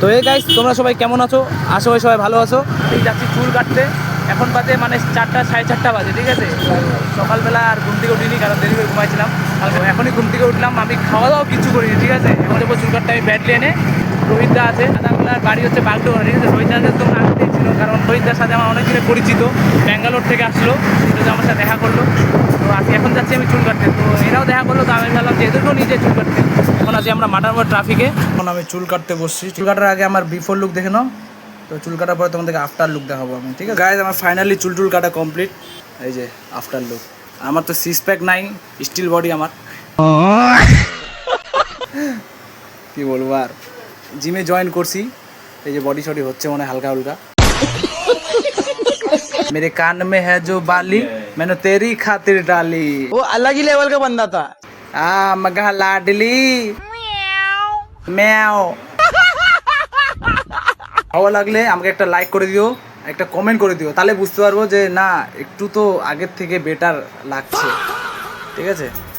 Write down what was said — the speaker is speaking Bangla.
তো এই গাইস, তোমরা সবাই কেমন আছো? আশা করি সবাই ভালো আছো। এই যাচ্ছি চুল কাটতে। এখন বাজে মানে 4টা 4:30 বাজে, ঠিক আছে। সকালবেলা আর ঘুম থেকে উঠিনি, কারণ দেরি করে ঘুমাইছিলাম। এখনই ঘুম থেকে উঠলাম, আমি খাওয়া দাওয়া কিছু করিনি, ঠিক আছে। এখন যাবো চুল কাটতে। আমি ব্যাট এনে রোহিতদা আছে, দাদাগুলার বাড়ি হচ্ছে বাগডোগরা, ঠিক আছে। রোহিতদাদের তোমরা আসতেই ছিল, কারণ রোহিতদার সাথে আমার অনেক দিনে পরিচিত। ব্যাঙ্গালোর থেকে আসলো, কিন্তু আমার সাথে দেখা করলো। তো আজকে এখন যাচ্ছি আমি চুল কাটতে। তো এরাও দেখা করলো, তো আমি ভাবলাম যে এদেরকেও নিজে চুল কাটতে। এখন আছি আমরা মাটারমোড় ট্রাফিকে। এখন আমি চুল কাটতে বসছি। চুল কাটার আগে আমার বিফোর লুক দেখে নাও, তো চুল কাটার পরে তোমাদেরকে আফটার লুক দেখাবো আমি, ঠিক আছে। গাইজ, আমার ফাইনালি চুল কাটা কমপ্লিট। এই যে আফটার লুক। আমার তো 6 প্যাক নাই, স্টিল বডি আমার। কি বলবো আর, জিমে জয়েন করছি। এই যে বডি শডি হচ্ছে মনে হালকা হালকা। मेरे कान में है जो बाली मैंने तेरी खातिर डाली। वो अलग ही लेवल का बंदा था। मगा लाडली म्याओ। ভালো লাগলে আমাকে একটা লাইক করে দিও, একটা কমেন্ট করে দিও, তাহলে বুঝতে পারবো যে না একটু তো আগের থেকে বেটার লাগছে, ঠিক আছে।